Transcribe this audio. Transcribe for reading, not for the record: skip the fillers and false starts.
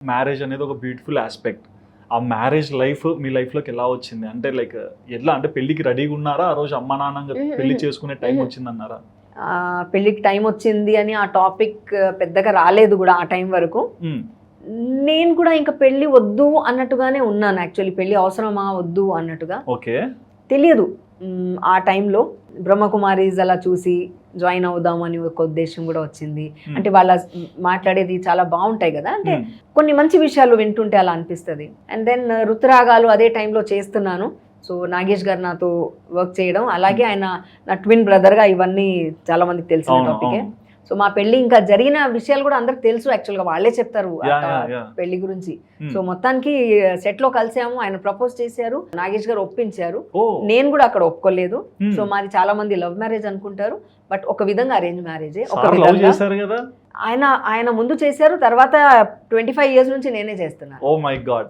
Marriage అనేది ఒక beautiful aspect. ఆ మ్యారేజ్ లైఫ్ మీ లైఫ్లోకి ఎలా వచ్చింది? అంటే లైక్ ఎట్లా అంటే పెళ్ళికి రెడీగా ఉన్నారా? ఆ రోజు అమ్మా నాన్న పెళ్లి చేసుకునే టైం వచ్చిందన్నారా? పెళ్ళికి టైం వచ్చింది అని ఆ టాపిక్ పెద్దగా రాలేదు కూడా ఆ టైం వరకు. నేను కూడా ఇంకా పెళ్ళి వద్దు అన్నట్టుగానే ఉన్నాను. యాక్చువల్లీ పెళ్ళి అవసరమా వద్దు అన్నట్టుగా. ఓకే. తెలియదు ఆ టైంలో. బ్రహ్మకుమారీస్ అలా చూసి జాయిన్ అవుదాం అని ఒక ఉద్దేశం కూడా వచ్చింది. అంటే వాళ్ళ మాట్లాడేది చాలా బాగుంటాయి కదా, అంటే కొన్ని మంచి విషయాలు వింటుంటే అలా అనిపిస్తుంది. అండ్ దెన్ రుతురాగాలు అదే టైంలో చేస్తున్నాను. సో నాగేష్ గారు నాతో వర్క్ చేయడం, అలాగే ఆయన నా ట్విన్ బ్రదర్గా, ఇవన్నీ చాలా మందికి తెలిసిన టాపికే. సో మా పెళ్లి ఇంకా జరిగిన విషయాలు కూడా అందరికి తెలుసు. యాక్చువల్గా వాళ్ళే చెప్తారు పెళ్లి గురించి. సో మొత్తానికి సెట్ లో కలిసాము, ఆయన ప్రపోజ్ చేశారు, నాగేష్ గారు ఒప్పించారు. నేను కూడా అక్కడ ఒప్పుకోలేదు. సో మాది చాలా మంది లవ్ మ్యారేజ్ అనుకుంటారు, బట్ ఒక విధంగా అరేంజ్ మ్యారేజే. ఒక విధంగా ఆయన ముందు చేశారు, తర్వాత 25 years నుంచి నేనే చేస్తున్నాను. Oh my God.